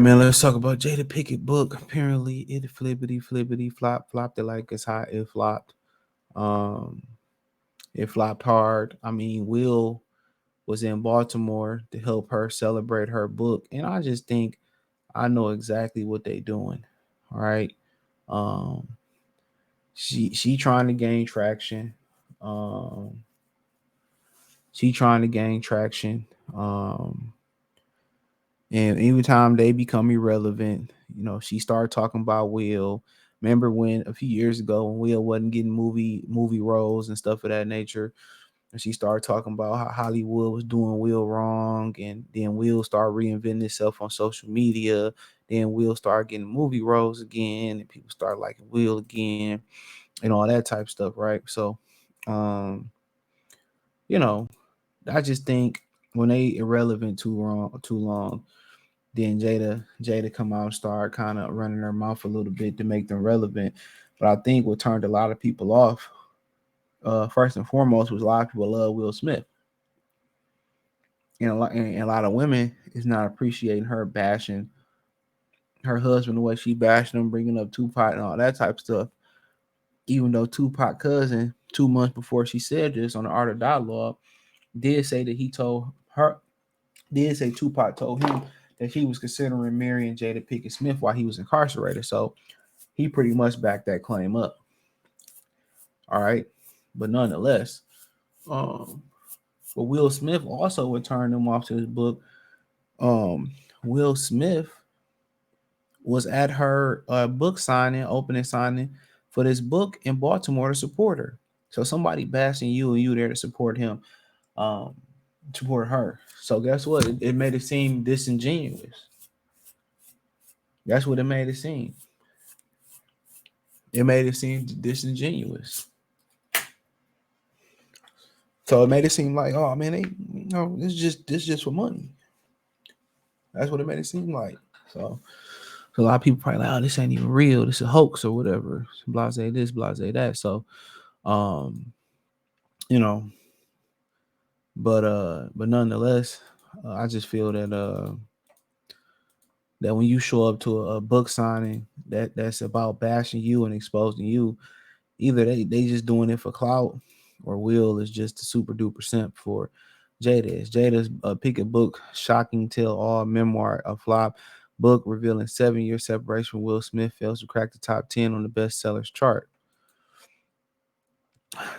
man, let's talk about Jada Pinkett book. Apparently, it flippity flopped it like it's hot. It flopped. Um, it flopped hard. I mean, Will was in Baltimore to help her celebrate her book, and I just think I know exactly what they doing. All right. Um, she trying to gain traction. Um, she trying to gain traction. Um, And every time they become irrelevant, she started talking about Will. Remember when a few years ago when Will wasn't getting movie roles and stuff of that nature, and she started talking about how Hollywood was doing Will wrong, and then Will started reinventing himself on social media. Then Will started getting movie roles again, and people started liking Will again, and all that type of stuff, right? So, um, you know, I just think when they irrelevant too long, then Jada come out and start kind of running her mouth a little bit to make them relevant. But I think what turned a lot of people off, first and foremost, was a lot of people love Will Smith, and a lot of women is not appreciating her bashing her husband the way she bashing him, bringing up Tupac and all that type of stuff. Even though Tupac cousin 2 months before she said this on the Art of Dialogue did say that he told her did say Tupac told him that he was considering marrying Jada Pinkett Smith while he was incarcerated. So he pretty much backed that claim up. All right. But nonetheless, um, but Will Smith also would turn them off to his book. Um, Will Smith was at her book signing, opening signing for this book in Baltimore to support her. So somebody bashing you and you there to support him, um, support her. So guess what? It made it seem disingenuous. That's what it made it seem. It made it seem disingenuous. So it made it seem like, oh man, this just for money. That's what it made it seem like. So a lot of people probably like, oh, this ain't even real. This is a hoax or whatever. Blase this, blase that. So, um, you know, but nonetheless, I just feel that when you show up to a book signing that's about bashing you and exposing you, either they just doing it for clout, or Will is just a super duper simp for Jada. Is Jada's Pinkett book shocking tell all memoir a flop? Book revealing 7 year separation from Will Smith fails to crack the top 10 on the bestsellers chart.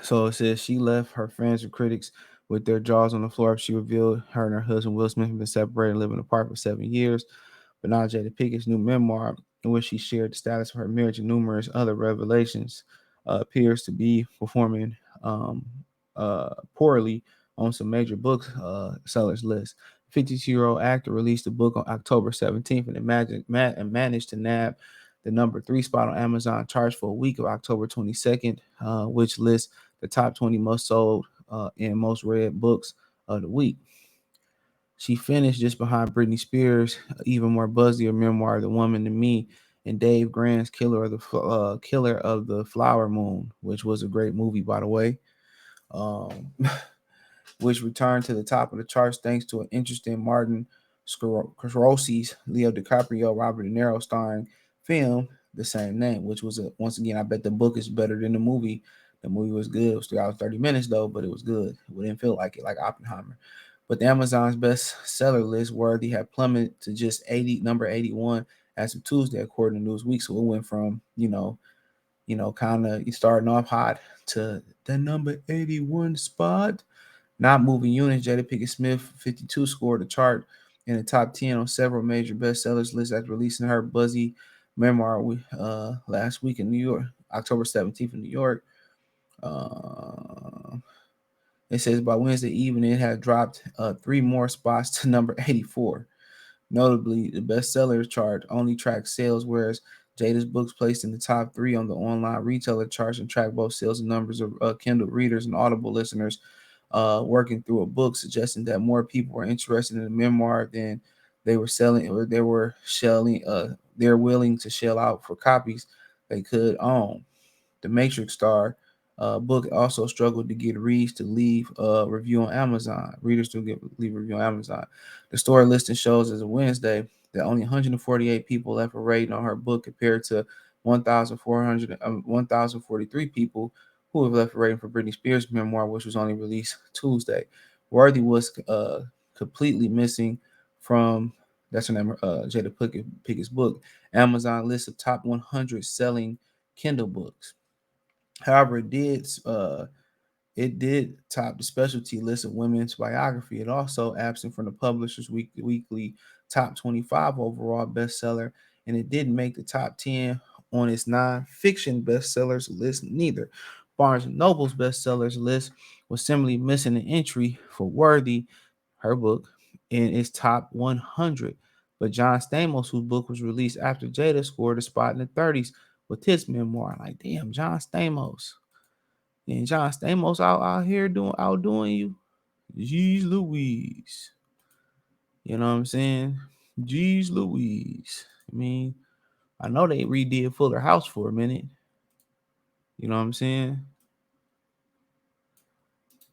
So it says she left her friends and critics with their jaws on the floor. She revealed her and her husband Will Smith have been separated and living apart for 7 years. But now Jada Pickett's new memoir, in which she shared the status of her marriage and numerous other revelations, appears to be performing poorly on some major book sellers lists. 52-year-old actor released a book on October 17th and managed to nab the number 3 spot on Amazon charts for a week of October 22nd, which lists the top 20 most sold and most read books of the week. She finished just behind Britney Spears' even more buzzier memoir, The Woman in Me, and Dave Grant's Killer of the Flower Moon, which was a great movie, by the way, um, which returned to the top of the charts thanks to an interesting Martin Scorsese's Leo DiCaprio, Robert De Niro starring film the same name, which was once again, I bet the book is better than the movie. The movie was good. It was 3 hours 30 minutes though, but it was good. It didn't feel like it, like Oppenheimer. But the Amazon's bestseller list worthy had plummeted to just number 81 as of Tuesday, according to Newsweek. So it went from kind of starting off hot to the number 81 spot. Not moving units, Jada Pinkett Smith 52 scored a chart in the top 10 on several major bestsellers lists after releasing her buzzy memoir last week in New York, October 17th in New York. Uh, it says by Wednesday evening, it had dropped 3 more spots to number 84. Notably, the bestseller chart only tracks sales, whereas Jada's books placed in the top 3 on the online retailer charts and track both sales and numbers of Kindle readers and Audible listeners working through a book, suggesting that more people were interested in the memoir than they were selling, or they were shelling. They're willing to shell out for copies they could own. The Matrix star book also struggled to get reads to leave a review on Amazon. Readers to leave a review on Amazon. The store listing shows as of Wednesday that only 148 people left a rating on her book compared to 1,043 people who have left a rating for Britney Spears' memoir, which was only released Tuesday. Worthy was completely missing from, that's her name, Jada Pickett's book, Amazon list of top 100 selling Kindle books. However, it did top the specialty list of women's biography. It also absent from the publisher's weekly top 25 overall bestseller, and it didn't make the top 10 on its non-fiction bestsellers list neither. Barnes& Noble's bestsellers list was similarly missing an entry for Worthy, her book, in its top 100. But John Stamos, whose book was released after Jada, scored a spot in the 30s with his memoir. Like, damn, John Stamos. And John Stamos out here outdoing you. Jeez Louise. You know what I'm saying? Jeez Louise. I mean, I know they redid Fuller House for a minute. You know what I'm saying?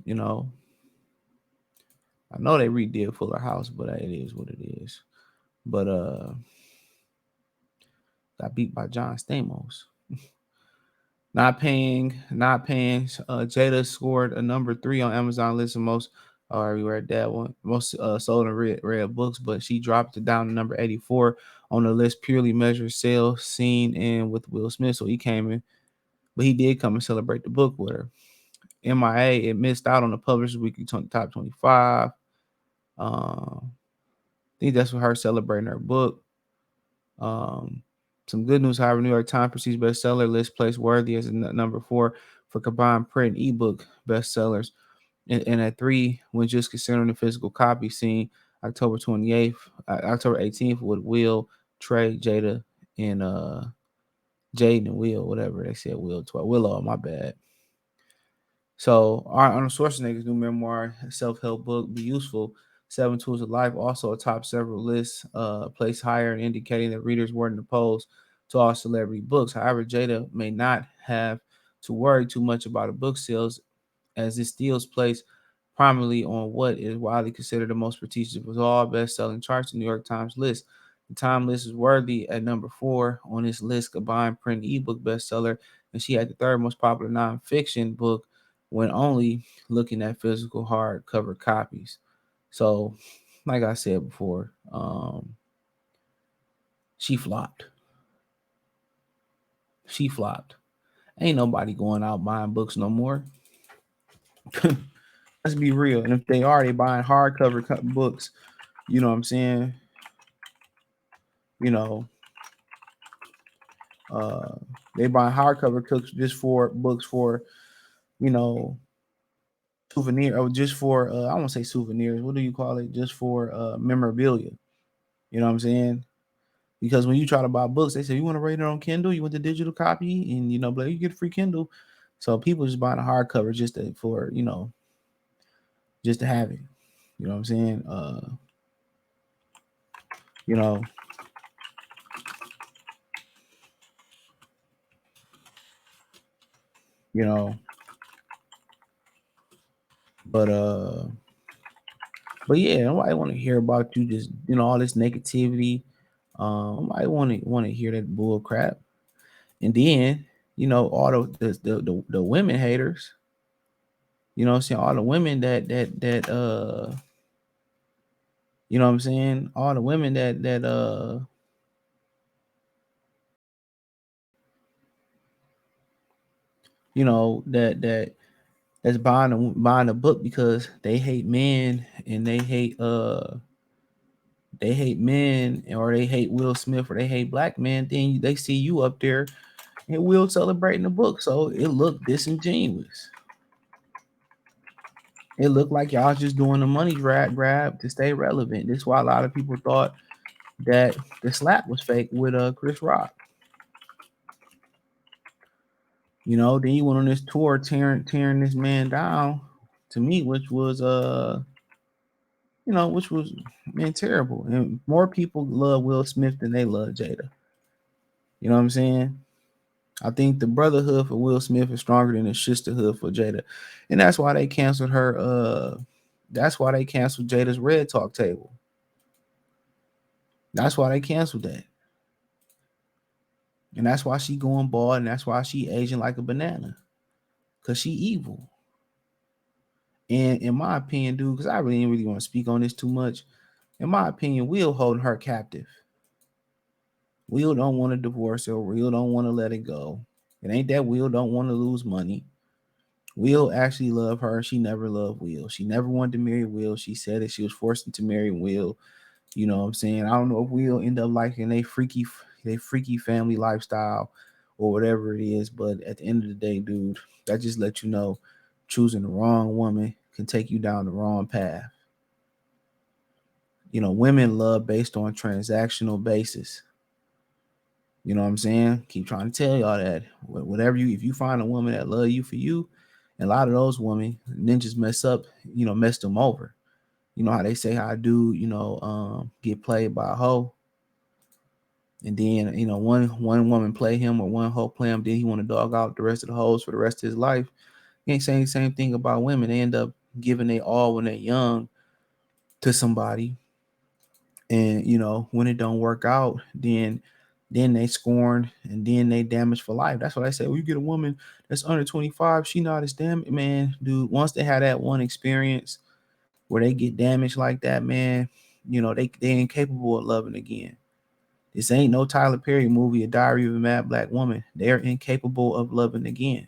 You know, I know they redid Fuller House, but it is what it is. But got beat by John Stamos. Not paying. Jada scored a number 3 on Amazon list of most. I already read that one. Most sold and read books, but she dropped it down to number 84 on the list. Purely measured sales seen in with Will Smith, so he came in, but he did come and celebrate the book with her. MIA, it missed out on the Publishers Weekly top 25. I think that's for her celebrating her book. Some good news, however, New York Times Prestige bestseller list placed Worthy as number 4 for combined print and ebook bestsellers, and at 3 when just considering the physical copy seen October 28th, October 18th with Will, Trey, Jada, and Jaden and Will, whatever they said, Willow, my bad. So Arnold Schwarzenegger's new memoir, self-help book, Be Useful, 7 Tools of Life, also atop several lists, placed higher, indicating that readers weren't opposed to all celebrity books. However, Jada may not have to worry too much about the book sales, as it steals place primarily on what is widely considered the most prestigious of all best-selling charts, the New York Times list. The Time list is Worthy at number 4 on this list, combined print and ebook bestseller, and she had the 3rd most popular nonfiction book when only looking at physical hardcover copies. So, like I said before, she flopped. She flopped. Ain't nobody going out buying books no more. Let's be real. And if they are, they buying hardcover books. You know what I'm saying? You know, uh, they buying hardcover books just for books for, you know, souvenir or just for I won't say souvenirs. What do you call it? Just for memorabilia. You know what I'm saying? Because when you try to buy books, they say you want to rate it on Kindle, you want the digital copy, and but you get a free Kindle. So people just buying a hardcover just for just to have it. You know what I'm saying? You know, you know, but yeah, nobody want to hear about you just all this negativity. Nobody want to hear that bull crap. And then all the women haters. You know what I'm saying? All the women that you know what I'm saying? All the women that that's buying a book because they hate men and they hate men or they hate Will Smith or they hate black men, then they see you up there and Will celebrating the book. So it looked disingenuous. It looked like y'all just doing a money grab to stay relevant. That's why a lot of people thought that the slap was fake with Chris Rock. Then you went on this tour tearing this man down to me, which was which was terrible. And more people love Will Smith than they love Jada. You know what I'm saying? I think the brotherhood for Will Smith is stronger than the sisterhood for Jada. And that's why they canceled her that's why they canceled Jada's Red Talk table. That's why they canceled that. And that's why she going bald, and that's why she aging like a banana. Cause she evil. And in my opinion, dude, because I really didn't really want to speak on this too much. In my opinion, Will holding her captive. Will don't want to divorce her. Will don't want to let it go. It ain't that Will don't want to lose money. Will actually love her. She never loved Will. She never wanted to marry Will. She said that she was forced into marrying Will. You know what I'm saying? I don't know if Will end up liking they freaky family lifestyle or whatever it is, but at the end of the day, dude, that just let you know choosing the wrong woman can take you down the wrong path. You know, women love based on transactional basis. You know what I'm saying? Keep trying to tell y'all that. Whatever you, if you find a woman that love you for you, and a lot of those women, ninjas mess up, mess them over. You know how they say how a dude, get played by a hoe, and then one woman play him or one hoe play him, then he want to dog out the rest of the hoes for the rest of his life. You ain't saying the same thing about women. They end up giving they all when they're young to somebody, and when it don't work out, then they scorn, and then they damage for life. That's what I say. Well, you get a woman that's under 25, she not as damaged, man, dude. Once they have that one experience where they get damaged like that, man, they incapable of loving again. This ain't no Tyler Perry movie, A Diary of a Mad Black Woman. They're incapable of loving again.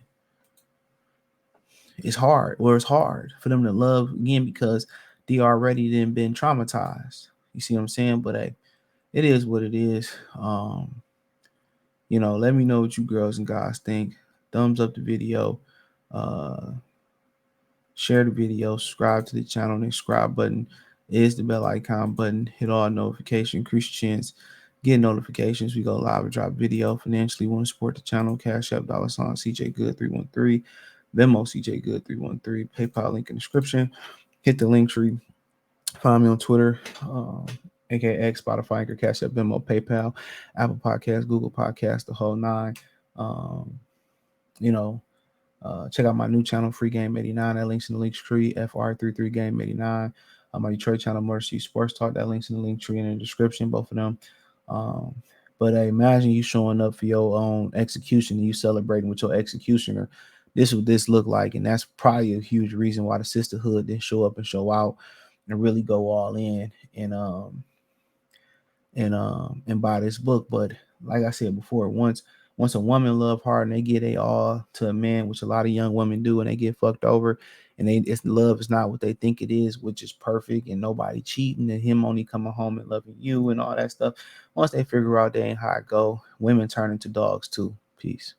It's hard for them to love again because they already then been traumatized. You see what I'm saying? But hey, it is what it is. Let me know what you girls and guys think. Thumbs up the video. Uh, Share the video. Subscribe to the channel. The subscribe button is the bell icon button. Hit all notifications. Increase your chance. Get notifications. We go live and drop video. Financially, want to support the channel? Cash App $ CJ Good 313. Venmo CJ Good 313. PayPal link in the description. Hit the link tree. Find me on Twitter, aka X, Spotify, Anchor, Cash App, Venmo, PayPal, Apple Podcasts, Google Podcasts, the whole nine. Um, you know, Check out my new channel, Free Game 89. That links in the link tree. FR33 Game 89. My Detroit channel, Mercy Sports Talk. That links in the link tree in the description, both of them. Um, but imagine you showing up for your own execution and you celebrating with your executioner. This is what this look like, and that's probably a huge reason why the sisterhood didn't show up and show out and really go all in and buy this book. But like I said before, once a woman love hard and they get a all to a man, which a lot of young women do, and they get fucked over, and it's love is not what they think it is, which is perfect and nobody cheating and him only coming home and loving you and all that stuff. Once they figure out they ain't how it go, women turn into dogs too. Peace.